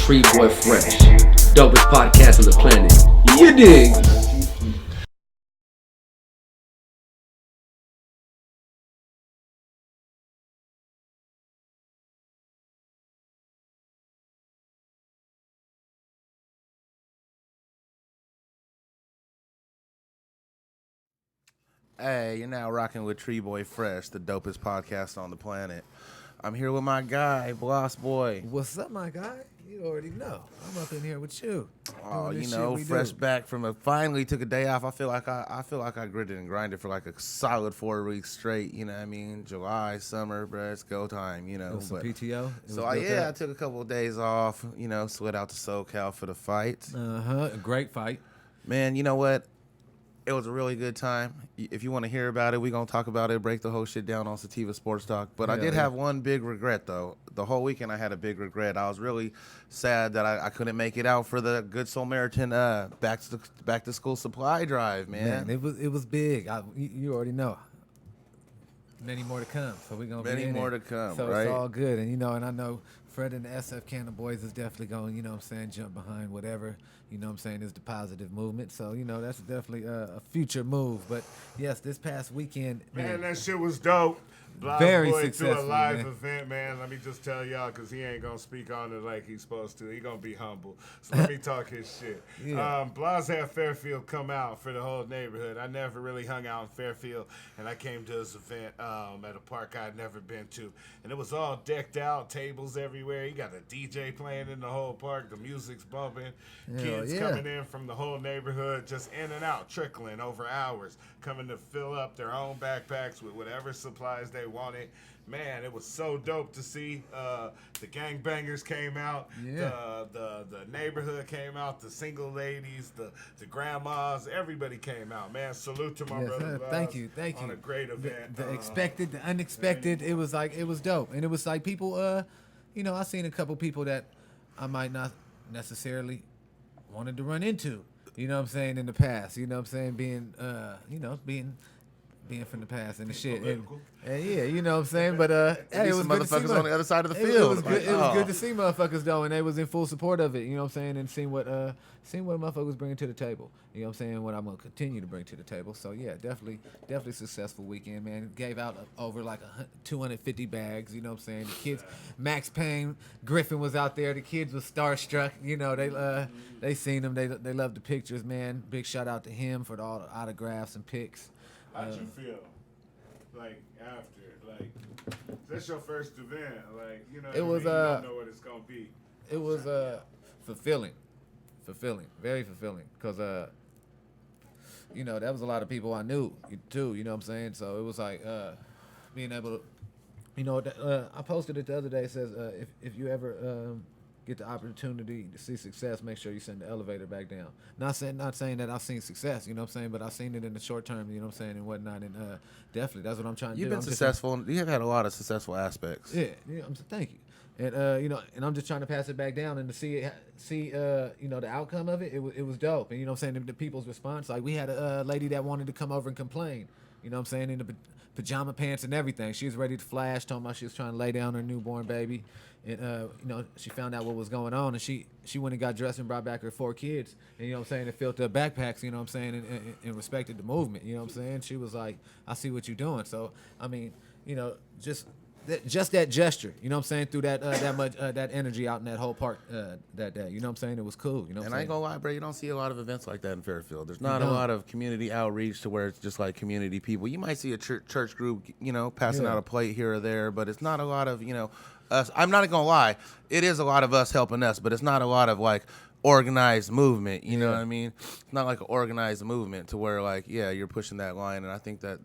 Tree Boy Fresh, dopest podcast on the planet. You dig? Hey, you're now rocking with Tree Boy Fresh, the dopest podcast on the planet. I'm here with my guy, Boss Boy. What's up, my guy? You already know. I'm up in here with you. Oh, you know, fresh back from finally took a day off. I feel like I gritted and grinded for like a solid 4 weeks straight. You know what I mean? July, summer, bruh, it's go time. You know, some PTO. I took a couple of days off. You know, slid out to SoCal for the fight. A great fight. Man, you know what? It was a really good time. If you want to hear about it, we're going to talk about it, break the whole shit down on Sativa Sports Talk. But I did have one big regret, though. The whole weekend I had a big regret. I was really sad that I couldn't make it out for the Good Samaritan back to school supply drive, man. It was big. You already know. Many more to come. So we're going to be in more it. to come, so right? It's all good. And, and I know Fred and the SF Cannon boys is definitely going, jump behind whatever, is the positive movement. So, that's definitely a future move. But, yes, this past weekend. Man, that shit was dope. Very Boy successful, threw a live man. event, man. Let me just tell y'all, because he ain't going to speak on it like he's supposed to. He going to be humble. So let me talk his shit. Yeah. Blas had Fairfield come out for the whole neighborhood. I never really hung out in Fairfield, and I came to this event at a park I'd never been to. And it was all decked out, tables everywhere. You got a DJ playing in the whole park. The music's bumping. Kids coming in from the whole neighborhood, just in and out, trickling over hours, coming to fill up their own backpacks with whatever supplies they wanted. Man, it was so dope to see. The gangbangers came out. Yeah. The neighborhood came out. The single ladies, the grandmas, everybody came out. Man, salute to my brother. Thank you. On a great event. The expected, the unexpected. It was dope, and it was like people. I seen a couple people that I might not necessarily wanted to run into. You know what I'm saying, in the past. You know what I'm saying, being from the past and the shit. And yeah, you know what I'm saying? But hey, it was good to see motherfuckers on the other side of the field. It was good to see motherfuckers though, and they was in full support of it, you know what I'm saying, and seeing what motherfuckers bringing to the table. You know what I'm saying, what I'm gonna continue to bring to the table. So yeah, definitely successful weekend, man. Gave out over like 250 bags, you know what I'm saying? The kids, Max Payne, Griffin was out there, the kids was starstruck, they seen him, they loved the pictures, man. Big shout out to him for all the autographs and pics. How'd you feel? Like after, that's your first event. It was you don't know what it's gonna be. It was fulfilling, very fulfilling, cause that was a lot of people I knew too. You know what I'm saying? So it was like being able to, I posted it the other day. It says if you ever get the opportunity to see success, make sure you send the elevator back down. Not saying that I've seen success, you know what I'm saying, but I've seen it in the short term, you know what I'm saying, and whatnot, and definitely that's what I'm trying to do. You've been successful. You have had a lot of successful aspects. Yeah, thank you. And and I'm just trying to pass it back down and to see the outcome of it. It was dope, and you know what I'm saying, the people's response. Like we had a lady that wanted to come over and complain, you know what I'm saying, in the pajama pants and everything. She was ready to flash, talking about she was trying to lay down her newborn baby. And, she found out what was going on, and she went and got dressed and brought back her 4 kids. And, you know what I'm saying, and filled their backpacks, you know what I'm saying, and respected the movement, you know what I'm saying. She was like, I see what you're doing. So, I mean, just that gesture, you know what I'm saying, through that energy out in that whole park that day, you know what I'm saying, it was cool, you know what I'm saying. And I ain't gonna lie, bro, you don't see a lot of events like that in Fairfield. There's not a lot of community outreach to where it's just like community people. You might see a church group, passing out a plate here or there, but it's not a lot of, us. I'm not gonna lie, it is a lot of us helping us, but it's not a lot of like organized movement, you know what I mean? It's not like an organized movement to where like, yeah, you're pushing that line, and I think that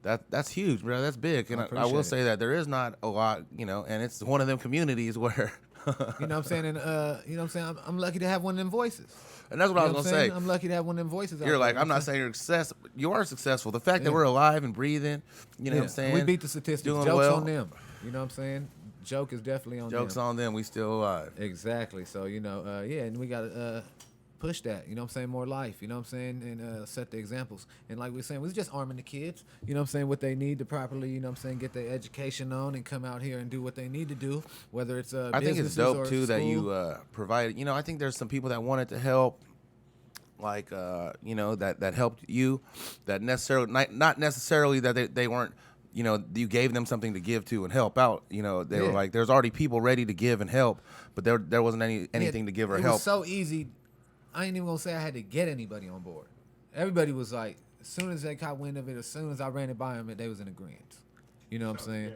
That's huge, bro. That's big. And I will say that there is not a lot, and it's one of them communities where you know what I'm saying? And you know what I'm saying? I'm lucky to have one of them voices. And that's what I was gonna say. I'm lucky to have one of them voices. You're like, I'm not saying you are successful. The fact that we're alive and breathing, you know what I'm saying? We beat the statistics. Doing Joke's well. on them. You know what I'm saying? Joke is definitely on them. Joke's on them. We still alive. Exactly. So, and we got to push that, you know what I'm saying? More life, you know what I'm saying? And set the examples. And like we were saying, we're just arming the kids, you know what I'm saying? What they need to properly, you know what I'm saying, get their education on and come out here and do what they need to do, whether it's I think it's dope, too, that you provided. I think there's some people that wanted to help, like, that helped you, that necessarily, not necessarily that they weren't, you gave them something to give to and help out. They were like, there's already people ready to give and help, but there wasn't anything to give or help. It was so easy. I ain't even going to say I had to get anybody on board. Everybody was like, as soon as they caught wind of it, as soon as I ran it by them, they was in agreement. You know what I'm saying?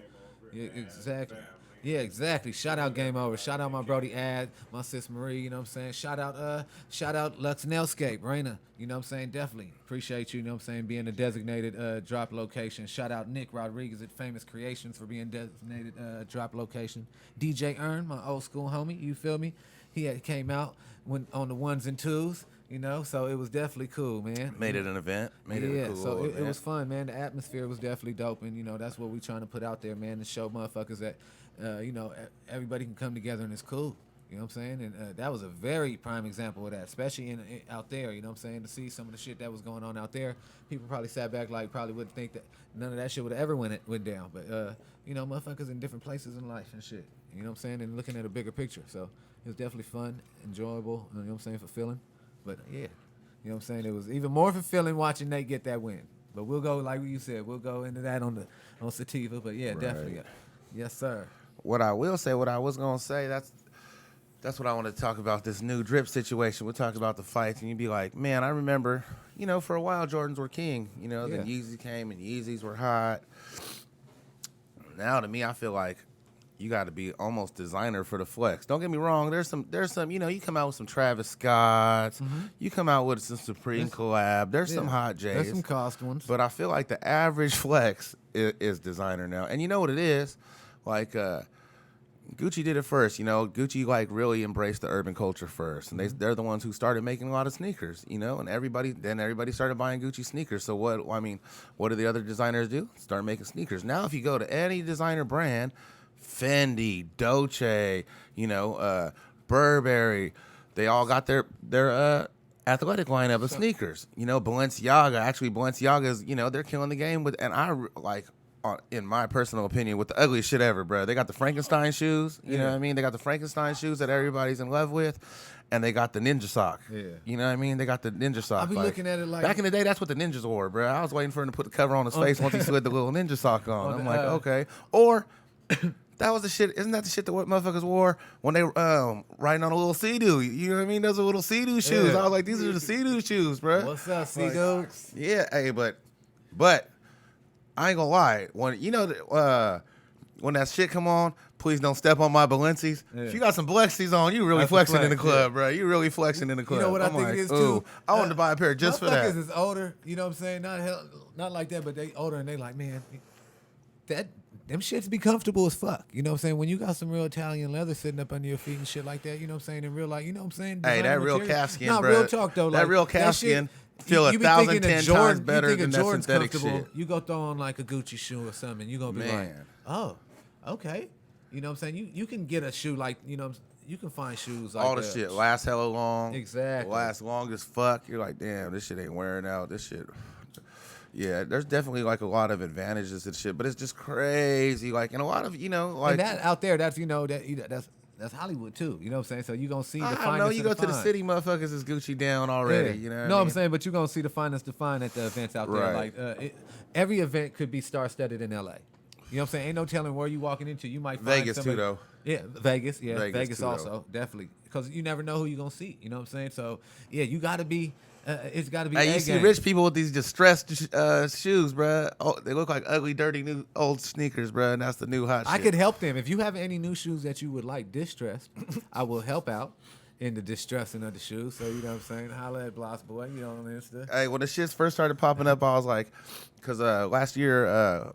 Yeah, exactly. Yeah, exactly. Shout out Game Over. Shout out my Brody Ad, my sis Marie, you know what I'm saying? Shout out Lux Nelscape, Raina, you know what I'm saying? Definitely appreciate you know what I'm saying, being a designated drop location. Shout out Nick Rodriguez at Famous Creations for being designated drop location. DJ Earn, my old school homie, you feel me? He came out on the ones and twos, so it was definitely cool, man. Made it an event. Made it a cool so event. It was fun, man. The atmosphere was definitely dope, and that's what we trying to put out there, man, to show motherfuckers that everybody can come together and it's cool. You know what I'm saying? And that was a very prime example of that, especially out there, you know what I'm saying? To see some of the shit that was going on out there, people probably sat back probably wouldn't think that none of that shit would have ever went down. But, motherfuckers in different places in life and shit, you know what I'm saying? And looking at a bigger picture. So it was definitely fun, enjoyable, you know what I'm saying, fulfilling. But, yeah, you know what I'm saying? It was even more fulfilling watching Nate get that win. But we'll go, like you said, we'll go into that on Sativa. But, yeah, definitely. Yes, sir. What I will say, what I was going to say, that's what I want to talk about, this new drip situation. We'll talk about the fights, and you'd be like, man, I remember, for a while Jordans were king. Then Yeezy came, and Yeezys were hot. Now, to me, I feel like you got to be almost designer for the flex. Don't get me wrong. There's some, you come out with some Travis Scotts. Mm-hmm. You come out with some Supreme collab. There's some hot J's. There's some cost ones. But I feel like the average flex is designer now. And you know what it is? Like, Gucci did it first, Gucci really embraced the urban culture first, and they're the ones who started making a lot of sneakers, and everybody started buying Gucci sneakers. So what do the other designers do? Start making sneakers. Now if you go to any designer brand, Fendi, Dolce, Burberry, they all got their athletic lineup of sneakers. Balenciaga is, they're killing the game with, and I like, in my personal opinion, with the ugliest shit ever, bro. They got the Frankenstein shoes, you know what I mean? They got the Frankenstein shoes that everybody's in love with, and they got the ninja sock. Yeah. You know what I mean? They got the ninja sock. I be looking at it like... Back in the day, that's what the ninjas wore, bro. I was waiting for him to put the cover on his face once he slid the little ninja sock on. I'm like, okay. Or... that was the shit. Isn't that the shit that what motherfuckers wore when they riding on a little Sea-Doo? You know what I mean? Those are little Sea-Doo shoes. I was like, these are the Sea-Doo shoes, bro. What's up, Sea-Doo? Yeah, hey, but I ain't gonna lie. When when that shit come on, please don't step on my Balenci's. Yeah. If you got some Balenci's on, you really flexing in the club, bro. You really flexing in the club. You know what I think it is too? I wanted to buy a pair just for that. Motherfuckers is older, you know what I'm saying? Not like that, but they older and they like, man, them shits be comfortable as fuck. You know what I'm saying? When you got some real Italian leather sitting up under your feet and shit like that, you know what I'm saying? In real life, you know what I'm saying? Hey, that real calfskin, bro. Real talk though. That real calfskin feel 1,010 times better than that synthetic shit. You go throw on like a Gucci shoe or something, you gonna be like, oh, okay. You know what I'm saying? You can get a shoe like, you can find shoes like all the shit last hella long. Exactly. Last long as fuck. You're like, damn, this shit ain't wearing out. This shit. Yeah, there's definitely like a lot of advantages to shit, but it's just crazy. Like, and a lot of, like. And that out there, that's Hollywood too. You know what I'm saying? So you gonna see the finest. I know you go to the city, motherfuckers is Gucci down already. Yeah. You know. What I'm saying, but you gonna see the finest defined at the events out there. Like every event could be star-studded in LA. You know what I'm saying? Ain't no telling where you walking into. You might find Vegas somebody, too though. Yeah, Vegas. Yeah, Vegas too, also though. Definitely because you never know who you gonna see. You know what I'm saying? So yeah, you gotta be. It's got to be. Hey, you see rich people with these distressed shoes, bro. Oh, they look like ugly, dirty, new old sneakers, bro. And that's the new hot shit. I could help them if you have any new shoes that you would like distressed. I will help out. into distressing of the shoe. So, you know what I'm saying? Holla at Bloss Boy, on Insta. Hey, when the shits first started popping up, I was like, because last year,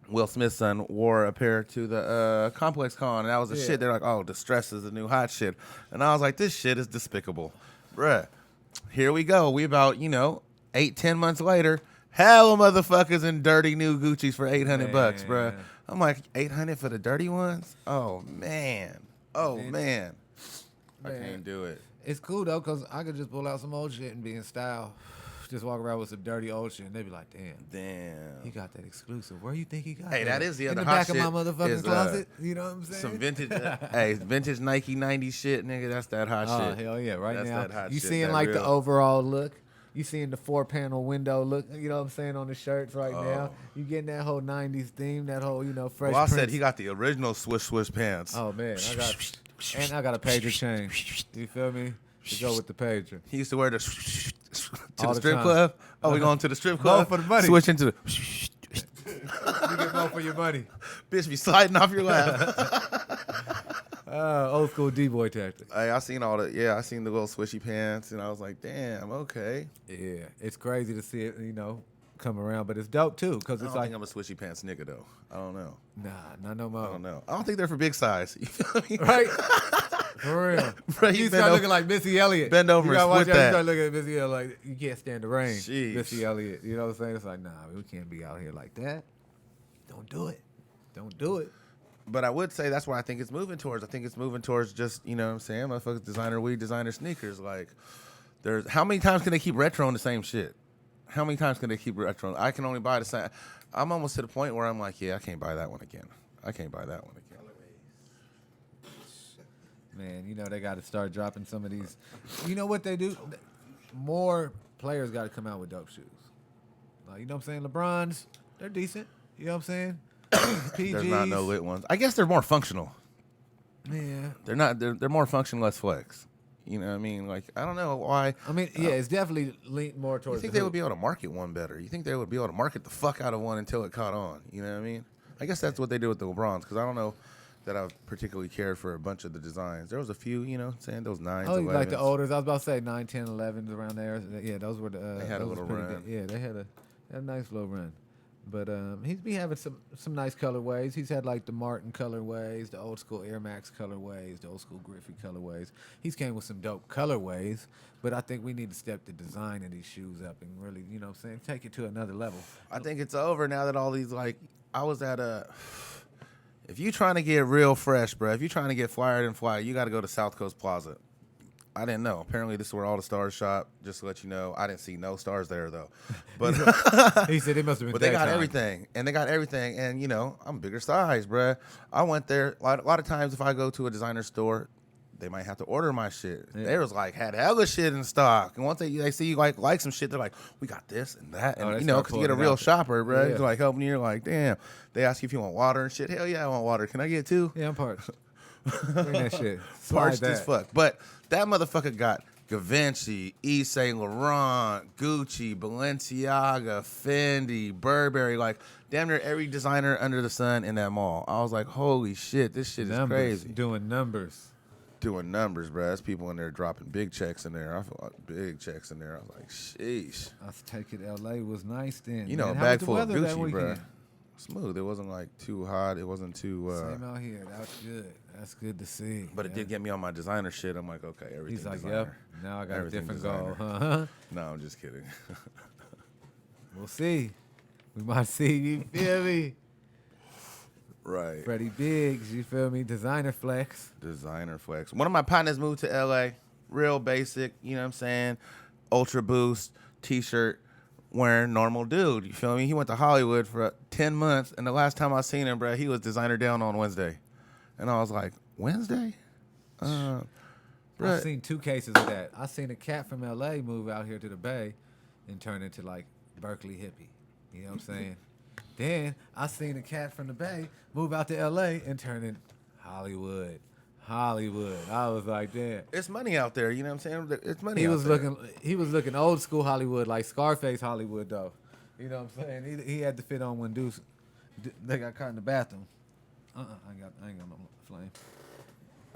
Will Smith's son wore a pair to the Complex Con, and that was the shit. They're like, oh, distress is the new hot shit. And I was like, this shit is despicable. Bruh, here we go. We about, 8-10 months later, hella motherfuckers in dirty new Gucci's for $800, bruh. I'm like, $800 for the dirty ones? Oh, man. Man. I can't do it. It's cool, though, because I could just pull out some old shit and be in style. Just walk around with some dirty old shit, and they be like, damn. He got that exclusive. Where you think he got Hey, that is the other in the hot back of my motherfucking closet? You know what I'm saying? Some vintage, vintage Nike 90 shit, nigga. That's that hot shit. Oh, hell yeah. Right That's now, that hot you shit, seeing that like real. the overall look. You seeing the 4-panel window look, you know what I'm saying, on the shirts right now. You getting that whole 90s theme, that whole, fresh Well, I Prince. said he got the original swish pants. Oh, man. I got a pager chain. You feel me? To go with the pager. He used to wear the to All the the strip time. club. Oh, we going to the strip club? for the money. Switch into the You get more for your money. bitch be sliding off your lap. Old school D-boy tactic. Hey, I seen I seen the little swishy pants, and I was like, damn, okay. Yeah, it's crazy to see it, come around, but it's dope too, because I it's don't like, think I'm a swishy pants nigga though. I don't know. nah, not no more. I don't know. I don't think they're for big size. You feel me? Right? For real. Bro, You you start bend looking like Missy Elliott. bend over You and gotta watch split out, that. You start looking at Missy Elliott like, you can't stand the rain. Sheesh. Missy Elliott. You know what I'm saying? It's like, nah, we can't be out here like that. Don't do it. Don't do it. But I would say that's what I think it's moving towards. I think it's moving towards just, you know what I'm saying, motherfuckers designer weed, designer sneakers. Like, there's how many times can they keep retroing the same shit? How many times can they keep retroing? I can only buy the same. I'm almost to the point where I'm like, yeah, I can't buy that one again. I can't buy that one again. Man, they got to start dropping some of these. You know what they do? More players got to come out with dope shoes. Like, you know what I'm saying? LeBron's, they're decent. You know what I'm saying? PGs. There's not no lit ones. I guess they're more functional. Yeah. They're not. They're more functional, less flex. You know what I mean? Like, I don't know why. I mean, yeah, it's definitely leaned more You towards. think the they hoop. would be able to market one better? You think they would be able to market the fuck out of one until it caught on? You know what I mean? I guess that's what they did with the LeBrons, because I don't know that I've particularly cared for a bunch of the designs. There was a few, saying those 9s, Oh, 11s. like the olders. I was about to say 9, 10, 11s around there. Yeah, those were the. They had a those little was pretty run. good. Yeah, they had a nice little run. But he's be having some nice colorways. He's had like the Martin colorways, the old school Air Max colorways, the old school Griffey colorways. He's came with some dope colorways, but I think we need to step the design of these shoes up and really, you know what I'm saying, take it to another level. I think it's over now that all these, like, I was at a. If you trying to get real fresh, bro, if you trying to get flyer and fly, you got to go to South Coast Plaza. I didn't know. Apparently, this is where all the stars shop. Just to let you know, I didn't see no stars there though. But He said it must have been. but they got daytime. everything, and they got everything, and I'm bigger size, bruh. I went there a lot of times. If I go to a designer store, they might have to order my shit. Yeah. They was like had hella shit in stock, and once they see you like some shit, they're like, we got this and that, and they because start you get a pulling it real out. shopper, bruh. Yeah. He's like helping you. You're like, damn. They ask you if you want water and shit. Hell yeah, I want water. Can I get two? Yeah, I'm parched. Bring that shit. Slide Parched that. as fuck. But that motherfucker got Givenchy, Yves Saint Laurent, Gucci, Balenciaga, Fendi, Burberry, like damn near every designer under the sun in that mall. I was like, holy shit, this shit is Numbers, crazy. doing numbers. Doing numbers, bro. There's people in there dropping big checks in there. I feel like big checks in there. I was like, sheesh. I take it. LA was nice then. You know, man. a How bag was the full of weather that Gucci, bro. weekend? Smooth. It wasn't like too hot. It wasn't too. Same out here. That's good. That's good to see. But it yeah. did get me on my designer shit. I'm like, okay, everything. He's like, designer. yep. Now I got Everything a different designer. goal. Huh? No, I'm just kidding. We'll see. We might see. You feel me? Right. Freddie Biggs. You feel me? Designer flex. Designer flex. One of my partners moved to LA. Real basic, you know what I'm saying? Ultra Boost, t-shirt, wearing normal dude. You feel me? He went to Hollywood for 10 months, and the last time I seen him, bro, he was designer down on Wednesday. And I was like, Wednesday? I've Bruh. seen 2 cases of that. I seen a cat from LA move out here to the Bay and turn into like Berkeley hippie. You know what I'm saying? Then I seen a cat from the Bay move out to LA and turn in Hollywood. Hollywood. I was like, damn. It's money out there, you know what I'm saying? It's money He out was there. looking old school Hollywood, like Scarface Hollywood though. You know what I'm saying? He had to fit on when they got caught in the bathroom. I ain't got no flame.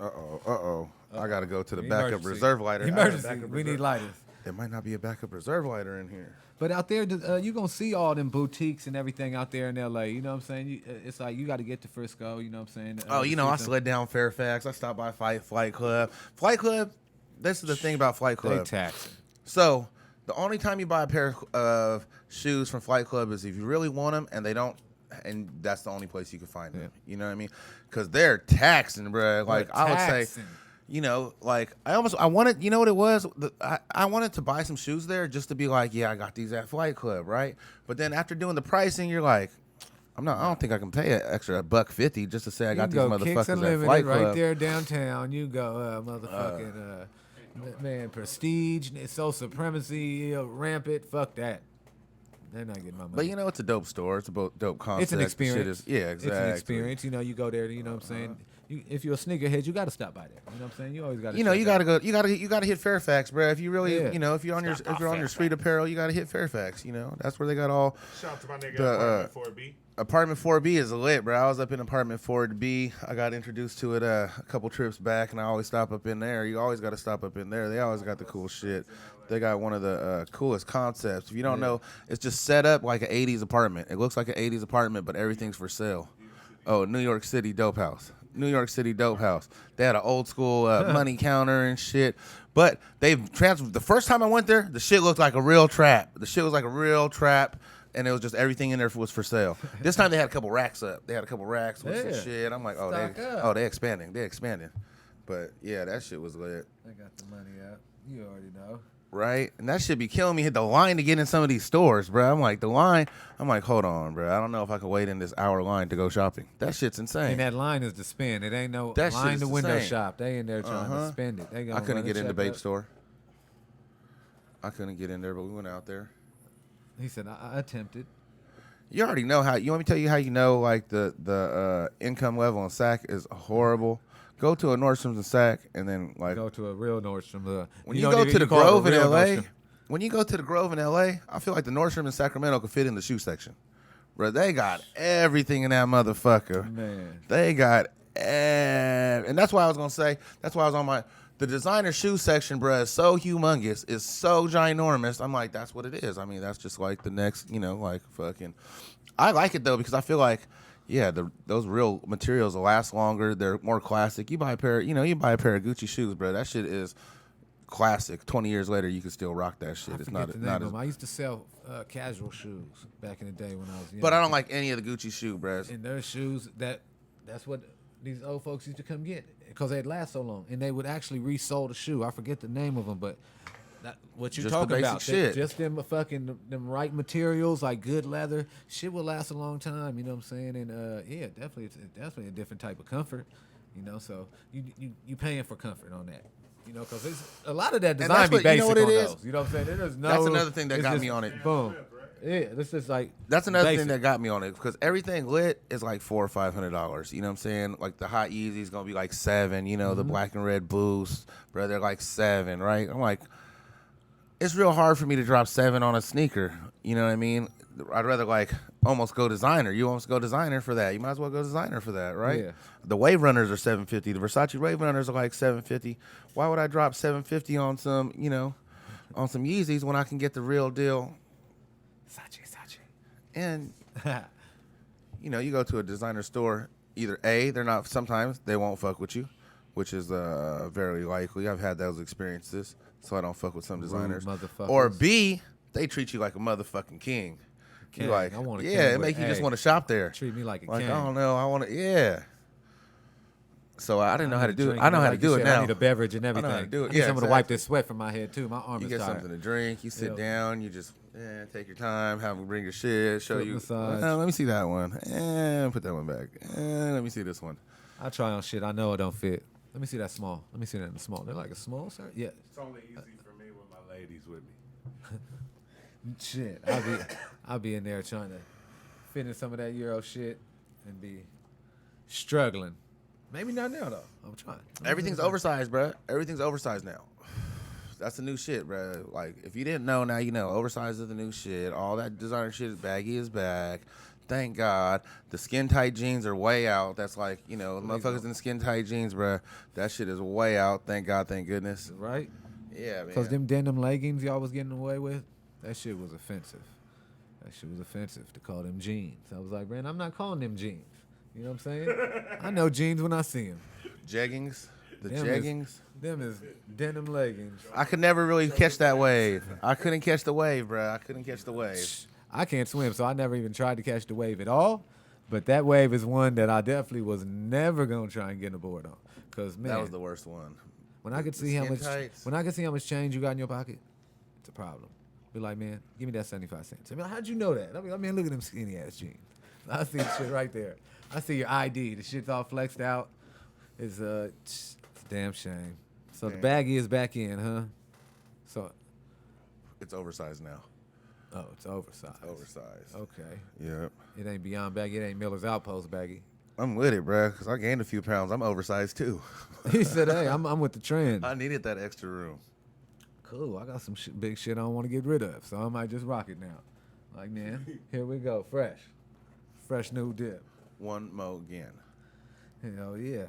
I gotta go to the backup Emergency. reserve lighter. Emergency. We need lighters. There might not be a backup reserve lighter in here. But out there, you going to see all them boutiques and everything out there in L.A. You know what I'm saying? It's like you got to get to Frisco. You know what I'm saying? I slid down Fairfax. I stopped by Flight Club. Flight Club, this is the thing about Flight Club. They taxing. So the only time you buy a pair of shoes from Flight Club is if you really want them and they don't, and that's the only place you can find them. You know what I mean? Because they're taxing, bro. Like I would say, you know, like I wanted, you know what it was? I wanted to buy some shoes there just to be like, yeah, I got these at Flight Club, right? But then after doing the pricing, you're like, I don't think I can pay an extra $1.50 just to say I got these motherfuckers at Flight Club. Right there downtown. You go, motherfucking, man, Prestige, so supremacy, rampant. Fuck that. They're not getting my money. But you know, it's a dope store. It's a dope concept. It's an experience. Yeah, exactly. It's an experience. You know, you go there. You know what I'm saying? If you're a sneakerhead, you got to stop by there. You know what I'm saying? You always got to. You know, you got to go. You got to hit Fairfax, bro. If you really, you know, if you're on your street apparel, you got to hit Fairfax. You know, that's where they got all. Shout out to my nigga Apartment 4B. Apartment 4B is lit, bro. I was up in Apartment 4B. I got introduced to it a couple trips back, and I always stop up in there. You always got to stop up in there. They always got the cool shit. They got one of the coolest concepts. If you don't know, it's just set up like an 80s apartment. It looks like an 80s apartment, but everything's for sale. Oh, New York City Dope House. New York City Dope House. They had an old school money counter and shit. But they've transferred. The first time I went there, the shit looked like a real trap. The shit was like a real trap. And it was just everything in there was for sale. This time they had a couple racks up. They had a couple racks with some shit. I'm like, they expanding. They expanding. But yeah, that shit was lit. They got the money out. You already know. Right? And that shit be killing me. Hit the line to get in some of these stores, bro. I'm like, hold on, bro. I don't know if I can wait in this hour line to go shopping. That shit's insane. And that line is to spend. It ain't no that line to window shop. They in there trying to spend it. I couldn't get in the Babe store. I couldn't get in there, but we went out there. He said, I attempted. You already know how. You want me to tell you how you know like the income level in Sac is horrible? Go to a Nordstrom's and Sac, and then like go to a real Nordstrom. When you go to the Grove in LA, when you go to the Grove in LA, I feel like the Nordstrom in Sacramento could fit in the shoe section. Bro, they got everything in that motherfucker. Man, they got, and that's why I was gonna say. That's why I was on the designer shoe section, bro, is so humongous. It's so ginormous. I'm like, that's what it is. I mean, that's just like the next, you know, like fucking. I like it though because I feel like, yeah, those real materials will last longer. They're more classic. You buy a pair of Gucci shoes, bro. That shit is classic. 20 years later, you can still rock that shit. It's not as. I used to sell casual shoes back in the day when I was young. But I don't like any of the Gucci shoe, bro. And their shoes, that's what these old folks used to come get because they'd last so long. And they would actually resole the shoe. I forget the name of them, but what you talking about? Shit. Just them fucking them right materials, like good leather. Shit will last a long time. You know what I'm saying? And yeah, definitely, it's definitely a different type of comfort. You know, so you paying for comfort on that. You know, because a lot of that design be basic on those. You know what I'm saying? That's another thing that got me on it. Boom. Yeah, this is like that's another thing that got me on it because everything lit is like $400 or $500. You know what I'm saying? Like the hot Yeezy's gonna be like $7. You know, the black and red Boost, bro, they're like $7, right? I'm like, it's real hard for me to drop $7 on a sneaker. You know what I mean? I'd rather like almost go designer. You almost go designer for that. You might as well go designer for that, right? Yeah. The Wave Runners are $750. The Versace Wave Runners are like $750. Why would I drop $750 on some, you know, on some Yeezys when I can get the real deal? Sachi. And you know, you go to a designer store, either A, sometimes they won't fuck with you, which is very likely. I've had those experiences, so I don't fuck with some designers. Or B, they treat you like a motherfucking king. You like, it make you just want to shop there. Treat me like a king. I don't know, I want to, yeah. So I didn't know how to do it. I know how to do it now. I need a beverage and everything. I know how to do it. I need someone to wipe this sweat from my head too. My arm is tired. You get something to drink. You sit down. You just take your time. Have them bring your shit. Show you. Let me see that one. Put that one back. Let me see this one. I try on shit I know it don't fit. Let me see that small. Let me see that in the small. They're like a small, sir. Yeah. It's only easy for me when my ladies with me. Shit, I'll be in there trying to fit in some of that Euro shit and be struggling. Maybe not now though. I'm trying. Everything's oversized, bro. Everything's oversized now. That's the new shit, bro. Like if you didn't know, now you know. Oversized is the new shit. All that designer shit is baggy is back. Thank God. The skin tight jeans are way out. That's like, you know, motherfuckers in skin tight jeans, bruh. That shit is way out. Thank God, thank goodness. Right? Yeah, man. Because them denim leggings y'all was getting away with, that shit was offensive. That shit was offensive to call them jeans. I was like, man, I'm not calling them jeans. You know what I'm saying? I know jeans when I see them. Jeggings? The Them jeggings? Them is denim leggings. I could never really catch that wave. I couldn't catch the wave, bruh. I couldn't catch the wave. I can't swim, so I never even tried to catch the wave at all. But that wave is one that I definitely was never gonna try and get aboard on. Cause man, That was the worst one. when I could see how much tights. when I could see how much change you got in your pocket, it's a problem. Be like, man, give me that 75 cents. I mean, how'd you know that? I mean, look at them skinny ass jeans. I see the shit right there. I see your ID. The shit's all flexed out. It's a damn shame. So the baggie is back in, huh? So It's oversized now. oh, it's oversized. Oversized. Okay. Yep. It ain't Beyond baggy. It ain't Miller's Outpost baggy. I'm with it, bruh, because I gained a few pounds. I'm oversized, too. He said, hey, I'm with the trend. I needed that extra room. Cool. I got some big shit I don't want to get rid of, so I might just rock it now. Like, man, here we go. Fresh new dip. One more again. Hell yeah.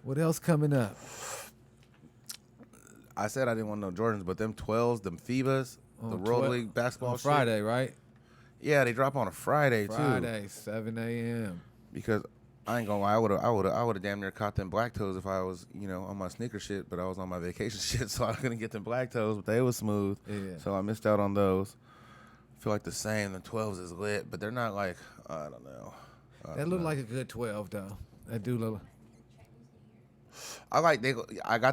What else coming up? I said I didn't want no Jordans, but them 12s, them FIBAs, the World League basketball on shit. Friday, right? Yeah, they drop on a Friday, too. Friday, 7 a.m. Because I ain't gonna lie, I would have damn near caught them black toes if I was, you know, on my sneaker shit, but I was on my vacation shit, so I couldn't get them black toes, but they was smooth. Yeah. So I missed out on those. I feel like the same. The 12s is lit, but they're not like, I don't know. That looked like a good 12, though. That do look. I got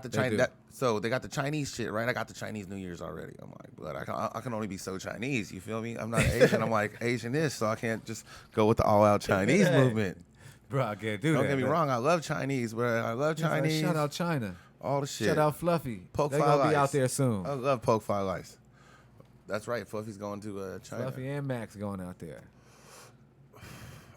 the They Chinese. do. So they got the Chinese shit, right? I got the Chinese New Year's already. I'm like, but I can only be so Chinese. You feel me? I'm not Asian. I'm like Asian-ish, so I can't just go with the all-out Chinese movement. Bro, I can't do Don't that. get me man. wrong. I love Chinese, bro. I love He's like, Chinese. shout out China. All the shit. Shout out Fluffy. Poke They Five gonna be out Ice. there soon. I love Poke Five Ice. That's right. Fluffy's going to China. Fluffy and Max going out there.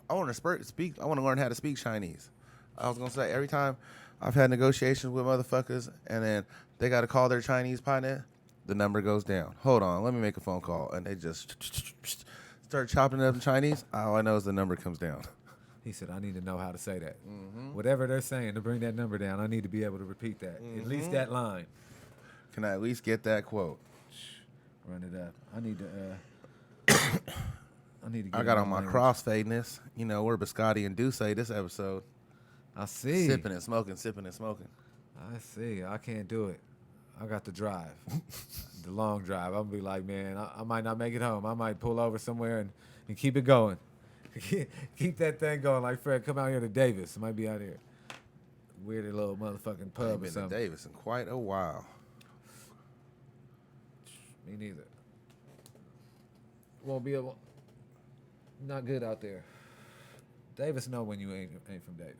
I want to speak. I want to learn how to speak Chinese. I was gonna say every time I've had negotiations with motherfuckers, and then they got to call their Chinese partner, the number goes down. Hold on, let me make a phone call, and they just start chopping it up in Chinese. All I know is the number comes down. He said, I need to know how to say that. Whatever they're saying to bring that number down, I need to be able to repeat that. At least that line. Can I at least get that quote? Run it up. I need to. I need to. Get I got it on my language. crossfadeness. You know, we're Biscotti and Duce this episode. I see. Sipping and smoking, sipping and smoking. I see. I can't do it. I got the drive, the long drive. I'm gonna be like, man, I might not make it home. I might pull over somewhere and keep it going. Keep that thing going. Like Fred, come out here to Davis. It might be out here. Weird little motherfucking I've pub or been to something. Davis in quite a while. Me neither. Won't be able. Not good out there. Davis know when you ain't from Davis.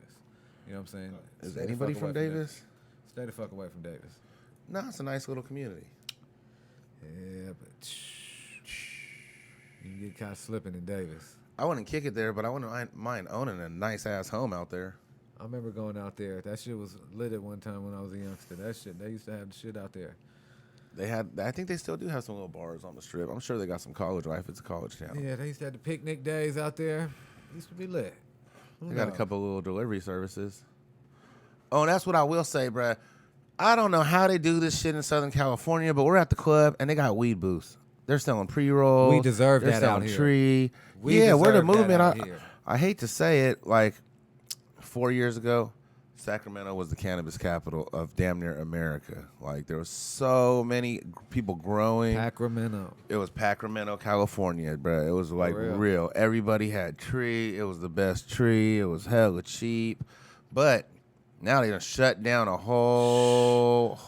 You know what I'm saying? Is Stay the anybody fuck from away Davis? Stay the fuck away from Davis. No, it's a nice little community. Yeah, but you can get caught slipping in Davis. I wouldn't kick it there, but I wouldn't mind owning a nice ass home out there. I remember going out there. That shit was lit at one time when I was a youngster. That shit, they used to have the shit out there. They had, I think they still do have some little bars on the strip. I'm sure they got some college life. It's a college town. Yeah, they used to have the picnic days out there. It used to be lit. Who They got a knows? couple little delivery services. Oh, and that's what I will say, bruh. I don't know how they do this shit in Southern California, but we're at the club and they got weed booths. They're selling pre-rolls. We deserve They're that selling out here. tree. We yeah, we're the deserve that movement. out here. I hate to say it, like 4 years ago, Sacramento was the cannabis capital of damn near America. Like there was so many people growing. Sacramento. It was Sacramento, California, bro. It was like real. real. Everybody had tree. It was the best tree. It was hella cheap. But now they done shut down a whole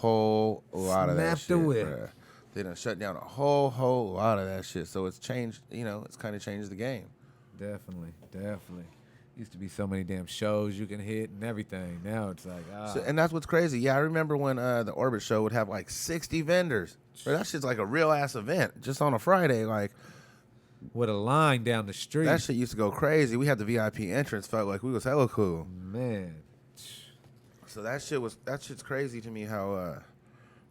lot of that Snap shit, the whip. bruh. They done shut down a whole lot of that shit. So it's changed, you know, it's kind of changed the game. Definitely. Used to be so many damn shows you can hit and everything. Now it's like, So, and that's what's crazy. Yeah, I remember when the Orbit show would have like 60 vendors. Bro, that shit's like a real ass event just on a Friday. Like with a line down the street. that shit used to go crazy. We had the VIP entrance, felt like we was hella cool. Man. So that shit's crazy to me how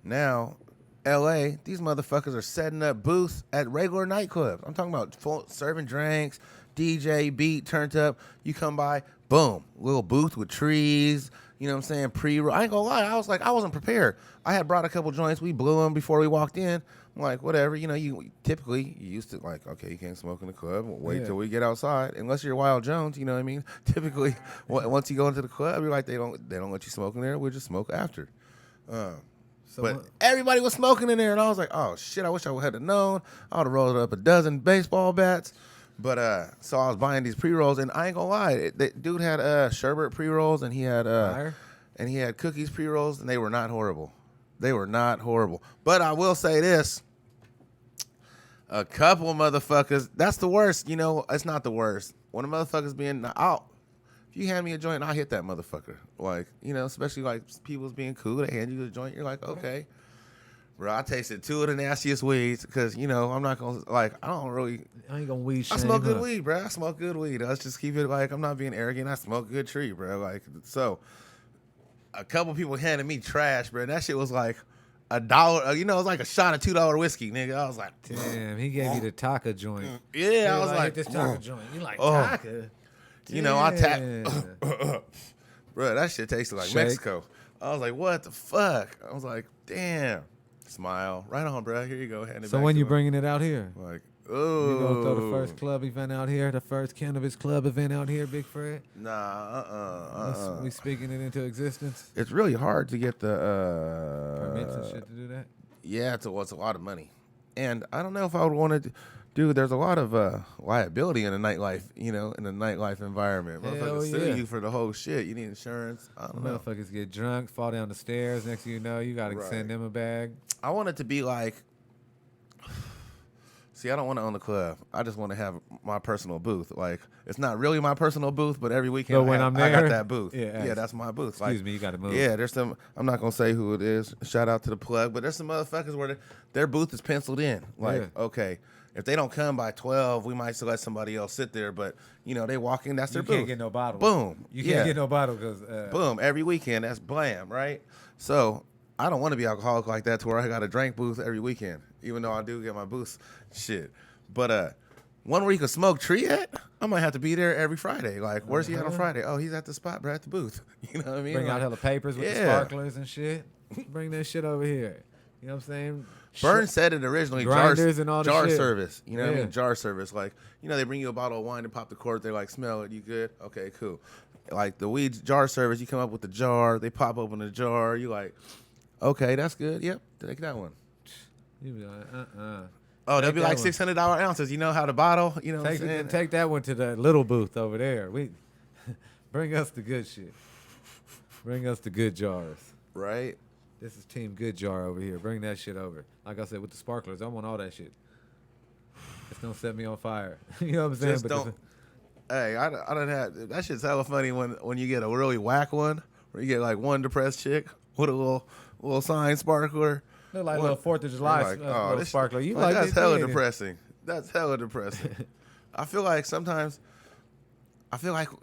now LA, these motherfuckers are setting up booths at regular nightclubs. I'm talking about serving drinks, DJ, beat, turned up. You come by, boom, little booth with trees. You know what I'm saying? Pre-roll. I ain't gonna lie. I was like, I wasn't prepared. I had brought a couple joints. We blew them before we walked in. I'm like, whatever. You know, you typically you used to like, okay, you can't smoke in the club. Wait till we get outside. Unless you're Wild Jones, you know what I mean? Typically, once you go into the club, you're like, they don't let you smoke in there. We'll just smoke after. But everybody was smoking in there, and I was like, oh shit! I wish I would have known. I would have rolled up a dozen baseball bats. But so I was buying these pre-rolls, and I ain't gonna lie, the dude had sherbet pre-rolls, and he had cookies pre-rolls, and they were not horrible. They were not horrible. But I will say this: a couple of motherfuckers. That's the worst. You know, it's not the worst. When a motherfucker's being out, if you hand me a joint, I'll hit that motherfucker. Like, you know, especially like people's being cool. They hand you the joint, you're like, okay. Bro, I tasted two of the nastiest weeds because, you know, I'm not going to, like, I ain't going to weed shame. I smoke good weed, bro. I smoke good weed. Let's just keep it, like, I'm not being arrogant. I smoke good tree, bro. Like, so a couple people handed me trash, bro. And that shit was like $1. You know, it was like a shot of $2 whiskey, nigga. I was like, damn, he gave you the Taka joint. Yeah, I was like, this Taka joint. You like Taka? You know, I tapped. Bro, that shit tasted like Mexico. I was like, what the fuck? I was like, damn. Smile. Right on, bro. Here you go. Hand it so back when to you him. bringing it out here? Like, oh. You gonna throw the first club event out here? The first cannabis club event out here, Big Fred? Nah, We speaking it into existence? It's really hard to get the permits and shit to do that? Yeah, it's a lot of money. And I don't know if I would want to do, there's a lot of liability in the nightlife, you know, in the nightlife environment. Motherfuckers sue you for the whole shit. You need insurance. I don't know. Motherfuckers get drunk, fall down the stairs. Next thing you know, you got to send them a bag. I want it to be like, see, I don't want to own the club. I just want to have my personal booth. Like, it's not really my personal booth, but every weekend I got that booth. Yeah, that's my booth. Excuse me, you got to move. Yeah, there's some, I'm not going to say who it is. Shout out to the plug. But there's some motherfuckers where their booth is penciled in. Like, okay, if they don't come by 12, we might still let somebody else sit there. But, you know, they walk in, that's their booth. You can't get no bottle. Boom. You can't get no bottle because... boom. Every weekend, that's blam, right? So I don't want to be alcoholic like that to where I got a drink booth every weekend, even though I do get my booths shit. But one where you can smoke tree at, I might have to be there every Friday. Like, where's he at on Friday? Oh, he's at the spot, bro, at the booth. You know what I mean? Bring out hella papers with the sparklers and shit. Bring that shit over here. You know what I'm saying? Burn said it originally, grinders and all the jar shit. Service. You know what I mean? Jar service. Like, you know, they bring you a bottle of wine and pop the cork. They're like, smell it. You good? Okay, cool. Like the weed jar service, you come up with the jar. They pop open the jar. You like, okay, that's good. Yep, take that one. You be like, Oh, they'll be like $600 ounces. You know how to bottle? You know what I'm saying? Take that one to the little booth over there. Bring us the good shit. Bring us the good jars. Right? This is Team Good Jar over here. Bring that shit over. Like I said, with the sparklers, I want all that shit. It's gonna set me on fire. You know what I'm saying? Just don't. Hey, I don't have that shit's hella funny when you get a really whack one, where you get like one depressed chick with a little sign sparkler. Look like a little 4th of July little sparkler. You like that's hella depressing. That's hella depressing. I feel like sometimes,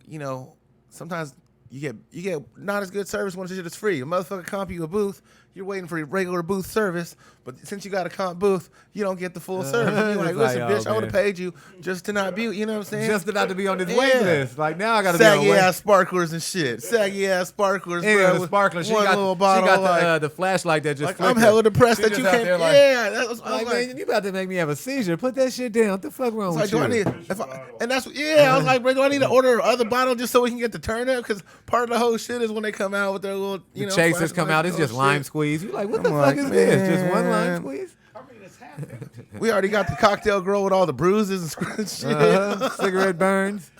you know, sometimes you get not as good service when it's free. A motherfucker comp you a booth, you're waiting for your regular booth service, but since you got a comp booth, you don't get the full service. You're like, listen, bitch, I would have paid you just to not be, you know what I'm saying? Just to not to be on this wait list. Like now I got to be on saggy ass sparklers and shit. Saggy ass sparklers, bro. The sparklers. She one got, little bottle. She got the flashlight that just like, flickered. I'm hella depressed that you can't. Like, that was like, man, you about to make me have a seizure. Put that shit down. What the fuck wrong with do you? I need, I was like, bro, do I need to order another bottle just so we can get the turn up? Because part of the whole shit is when they come out with their little, you know, chasers come out. It's just lime squeeze. You like, what the fuck is this? Just one lime squeeze? I mean, it's half empty. We already got the cocktail girl with all the bruises and shit. Cigarette burns.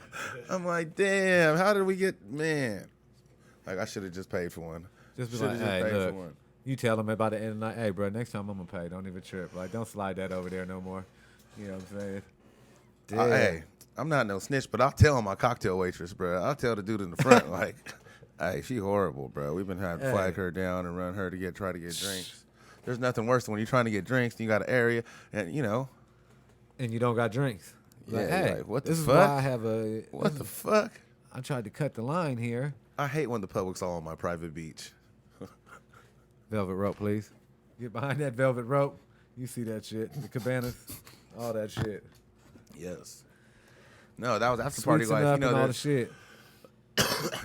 I'm like, damn, how did we get, man? Like, I should have just paid for one. Just be like, hey, look, you tell them about the end of the night, hey, bro, next time I'm going to pay. Don't even trip. Like, don't slide that over there no more. You know what I'm saying? Hey, I'm not no snitch, but I'll tell my cocktail waitress, bro. I'll tell the dude in the front, like, hey, she horrible, bro. We've been having to flag her down and run her to try to get drinks. There's nothing worse than when you're trying to get drinks and you got an area and, you know. And you don't got drinks. Like, yeah, hey, like, what the this fuck? is why I have a... What the fuck? I tried to cut the line here. I hate when the public's all on my private beach. Velvet rope, please. Get behind that velvet rope. You see that shit. The cabanas. All that shit. Yes. No, that was after party Sweets and life. up You and know, all the shit.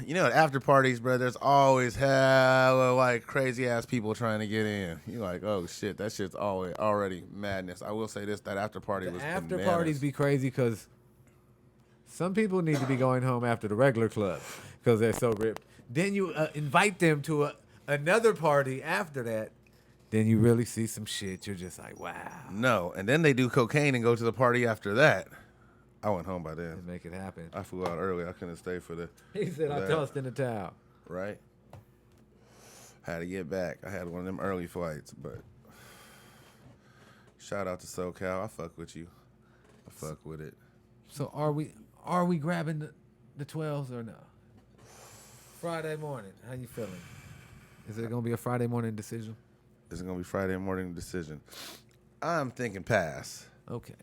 you know, at after parties, bro. There's always hella like crazy ass people trying to get in. You're like, oh shit, that shit's always already madness. I will say this: that after party was The after bananas. parties be crazy because some people need to be going home after the regular club because they're so ripped. Then you invite them to another party after that. Then you really see some shit. You're just like, wow. No, and then they do cocaine and go to the party after that. I went home by then. And make it happen. I flew out early. I couldn't stay for the. He said, I that. tossed in the towel. Right. Had to get back. I had one of them early flights, but shout out to SoCal. I fuck with you. I fuck with it. So are we grabbing the 12s or no? Friday morning. How you feeling? Is it gonna be a Friday morning decision? It's gonna be Friday morning decision. I'm thinking pass. Okay.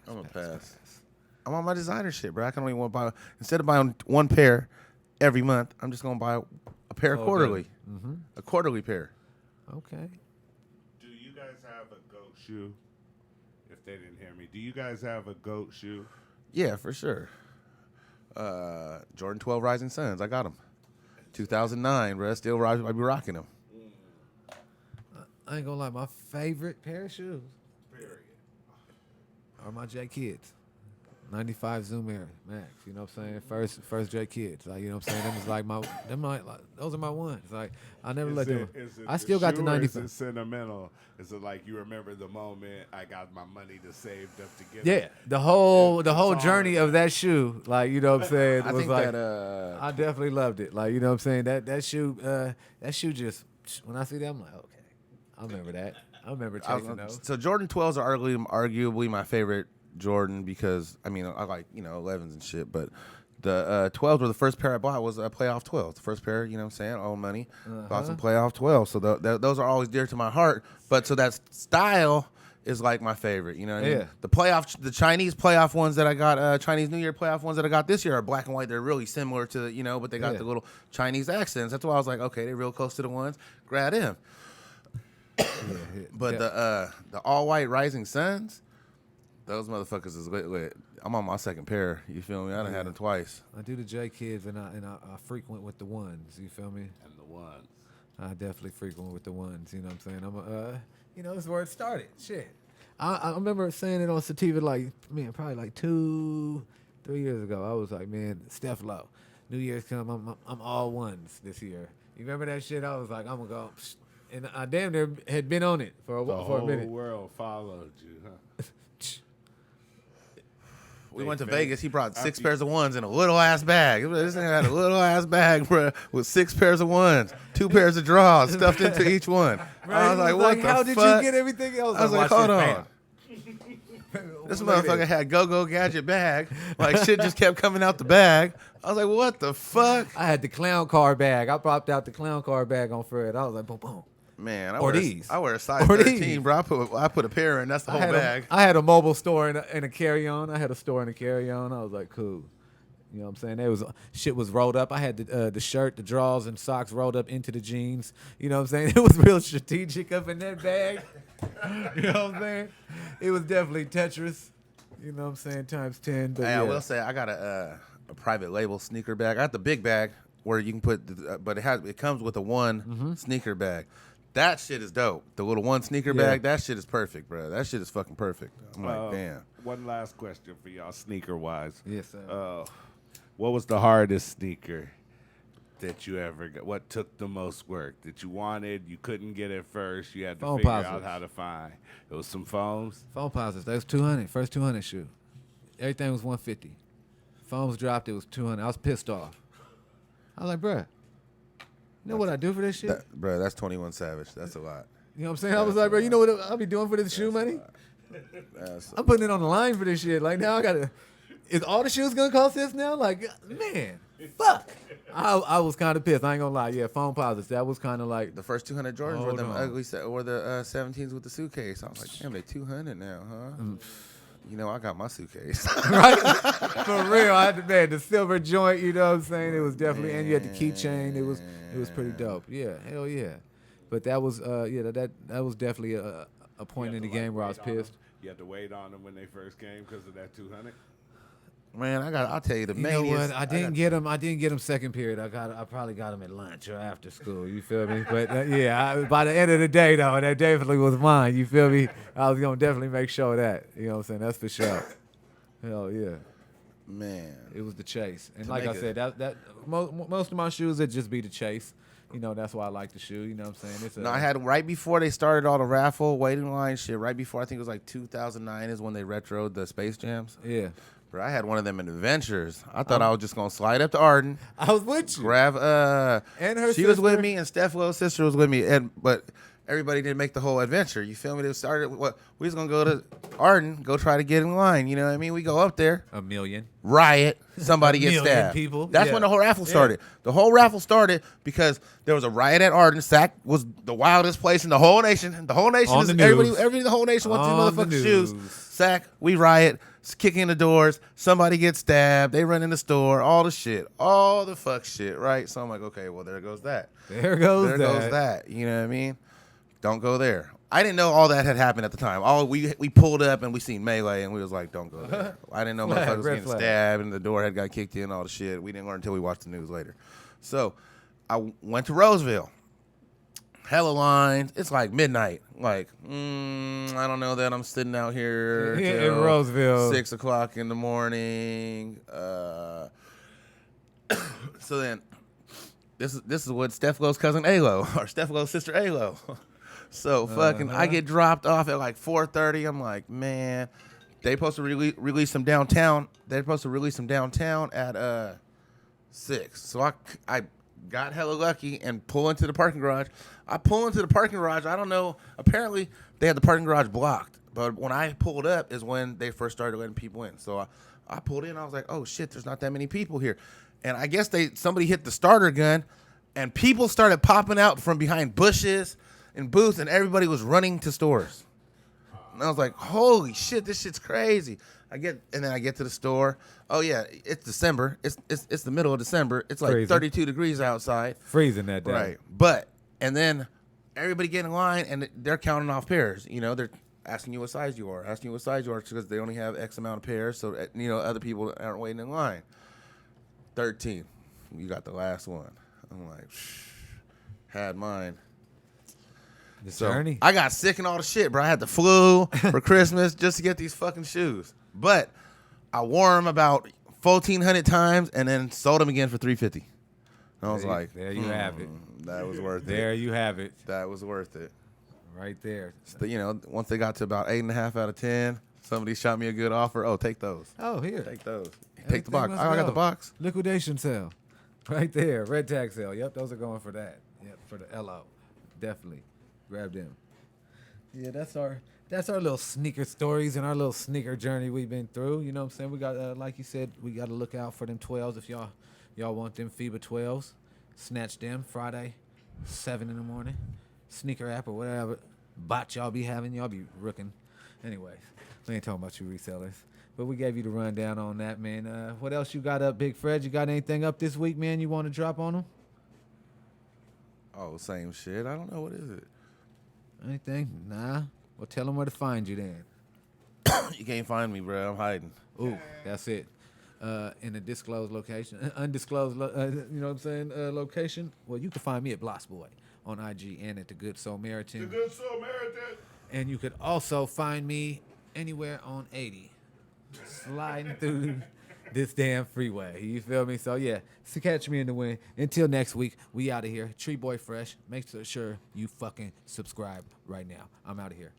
I'm gonna pass. I'm on my designer shit, bro. I can only want to buy instead of buying one pair every month. I'm just gonna buy a pair quarterly. Mm-hmm. A quarterly pair. Okay. Do you guys have a goat shoe? If they didn't hear me, do you guys have a goat shoe? Yeah, for sure. Jordan 12 Rising Suns. I got them. 2009, bro. Still, I be rocking them. I ain't gonna lie, my favorite pair of shoes Period. are my J Kids. 95 Zoom Air Max, you know what I'm saying? First J Kids, like, you know what I'm saying? Them is like those are my ones. Like, I never let them. I still got the 95. Is it sentimental? Is it like you remember the moment I got my money to save up to get? Yeah, the whole journey of that shoe, like, you know what I'm saying? I was think like, that I definitely loved it. Like, you know what I'm saying? That shoe just, when I see that, I'm like, okay, I remember that. I remember chasing those. So Jordan 12s are arguably my favorite Jordan because, I mean, I like, 11s and shit, but the 12s were the first pair I bought was a playoff 12s. The first pair, you know what I'm saying, own money, bought some playoff 12s. So those are always dear to my heart. But so that style is like my favorite, you know what I mean? Yeah. The Chinese playoff ones that I got, Chinese New Year playoff ones that I got this year are black and white. They're really similar to, but they got the little Chinese accents. That's why I was like, okay, they're real close to the ones. Grab them. But the all white Rising Suns, those motherfuckers is lit. I'm on my second pair. You feel me? I done had them twice. I do the J Kids and I frequent with the ones. You feel me? And the ones. I definitely frequent with the ones. You know what I'm saying? It's where it started. Shit. I remember saying it on Sativa probably like 2-3 years ago. I was like, man, Steph Lowe, New Year's come, I'm all ones this year. You remember that shit? I was like, I'm gonna go. And I damn near had been on it for a minute. The whole world followed you, huh? We went to Vegas. He brought 6 pairs of ones in a little ass bag. This nigga had a little ass bag, bro, with 6 pairs of ones, 2 pairs of draws stuffed into each one. Right, I was like, what the fuck? How did you get everything else? I was like, hold on. This motherfucker had go-go gadget bag. Like, shit just kept coming out the bag. I was like, what the fuck? I had the clown car bag. I popped out the clown car bag on Fred. I was like, boom, boom. Man, I Or wear a size 13, bro. I put a pair in. That's the whole bag. I had a mobile store and a carry-on. I had a store and a carry-on. I was like, cool. You know what I'm saying? Shit was rolled up. I had the shirt, the drawers, and socks rolled up into the jeans. You know what I'm saying? It was real strategic up in that bag. You know what I'm saying? It was definitely Tetris. You know what I'm saying? Times 10. But Hey, yeah. I will say I got a private label sneaker bag. I got the big bag where you can put, but it comes with a one sneaker bag. That shit is dope. The little one sneaker bag, that shit is perfect, bro. That shit is fucking perfect. I'm like, damn. One last question for y'all, sneaker-wise. Yes, sir. What was the hardest sneaker that you ever got? What took the most work that you wanted? You couldn't get it first. You had to figure out how to find. It was some foams. Foam positives. That was 200. First 200 shoe. Everything was 150. Foams dropped. It was 200. I was pissed off. I was like, bruh, you know what I do for this shit? Bro, that's 21 Savage. That's a lot. You know what I'm saying? I was like, bro, you know what I'll be doing for this shoe money? I'm putting it on the line for this shit. Like, now I gotta. Is all the shoes gonna cost this now? Like, man, fuck. I was kind of pissed. I ain't gonna lie. Yeah, foam positives. That was kind of like The first 200 Jordans were them ugly, or the 17s with the suitcase. I was like, damn, they 200 now, huh? You know, I got my suitcase. right? For real. I had the silver joint, you know what I'm saying? It was definitely, and you had the keychain. It was pretty dope. Yeah, hell yeah. But that was that was definitely a point in the game where I was pissed. You had to wait on them when they first came because of that 200? Man, I'll tell you the You know maniest. what? I didn't get him second period. I probably got him at lunch or after school. You feel me? But by the end of the day though, that definitely was mine. You feel me? I was gonna definitely make sure of that. You know what I'm saying? That's for sure. Hell yeah. Man, It was the chase, and To like I make it- said, that most of my shoes would just be the chase. You know, that's why I like the shoe. You know what I'm saying? It's no, I had right before they started all the raffle waiting line shit. Right before, I think it was like 2009 is when they retroed the Space Jams. yeah. Bro, I had one of them in Adventures. I thought I was just gonna slide up to Arden, I was with you. grab And her she was with sister. me, and Steph's little sister was with me, but everybody didn't make the whole adventure. You feel me? They started what we was gonna go to Arden, go try to get in line. You know what I mean? We go up there, A million. riot, somebody gets million stabbed. people. That's Yeah. when the whole raffle started. The whole raffle started because there was a riot at Arden. Sac was the wildest place in the whole nation. The whole nation On is the everybody. news. The whole nation wants On these the motherfucking shoes. news. Sac, we riot, kicking in the doors. Somebody gets stabbed. They run in the store. All the shit, all the fuck shit. Right? So I'm like, okay, well there goes that. There goes There that. goes that. You know what I mean? Don't go there. I didn't know all that had happened at the time. We pulled up and we seen melee and we was like, don't go there. I didn't know Flag, motherfuckers was red getting flag. stabbed and the door had got kicked in, all the shit. We didn't learn until we watched the news later. So I went to Roseville. Hella lines. It's like midnight. Like, I don't know that I'm sitting out here In till Roseville. 6 o'clock in the morning. So then this is what Steph Lowe's cousin Alo, or Steph Lowe's sister Alo. So fucking, I get dropped off at like 4:30. I'm like, man, they supposed to release them downtown. They're supposed to release them downtown at 6. So I got hella lucky and pull into the parking garage. I pull into the parking garage. I don't know. Apparently they had the parking garage blocked. But when I pulled up is when they first started letting people in. So I pulled in. I was like, oh shit, there's not that many people here. And I guess somebody hit the starter gun, and people started popping out from behind bushes and booths, and everybody was running to stores. And I was like, holy shit, this shit's crazy. And then I get to the store. Oh yeah, it's December. It's the middle of December. It's like Crazy. 32 degrees outside. Freezing that day. Right. And then everybody get in line and they're counting off pairs. You know, they're asking you what size you are, because they only have X amount of pairs. So, you know, other people aren't waiting in line. 13. You got the last one. I'm like, had mine. The So journey. I got sick and all the shit, bro. I had the flu for Christmas just to get these fucking shoes. But I wore them about 1,400 times and then sold them again for $350. And I was like, there you have it. that was worth There it. you have it. That was worth it. Right there. So, you know, once they got to about 8.5 out of 10, somebody shot me a good offer. Oh, take those. Oh, here. Take those. Take Everything the box. must I got go. the box. Liquidation sale. Right there. Red tag sale. Yep, those are going for that. Yep, for the LO. Definitely. Grab them. Yeah, that's our little sneaker stories and our little sneaker journey we've been through. You know what I'm saying? We got, like you said, we got to look out for them 12s. If y'all want them FIBA 12s, snatch them Friday, 7 in the morning. Sneaker app or whatever bot y'all be having, y'all be rooking. Anyways, we ain't talking about you resellers. But we gave you the rundown on that, man. What else you got up, Big Fred? You got anything up this week, man, you want to drop on them? Oh, same shit. I don't know. What is it? Anything? Nah. Well, tell them where to find you then. You can't find me, bro. I'm hiding. Ooh, that's it. In a disclosed location, undisclosed, you know what I'm saying, location. Well, you can find me at Blossboy on IG and at the Good Samaritan. The Good Samaritan. And you could also find me anywhere on 80, sliding through this damn freeway. You feel me? So yeah, so catch me in the wind. Until next week, we out of here. Tree Boy Fresh. Make sure you fucking subscribe right now. I'm out of here.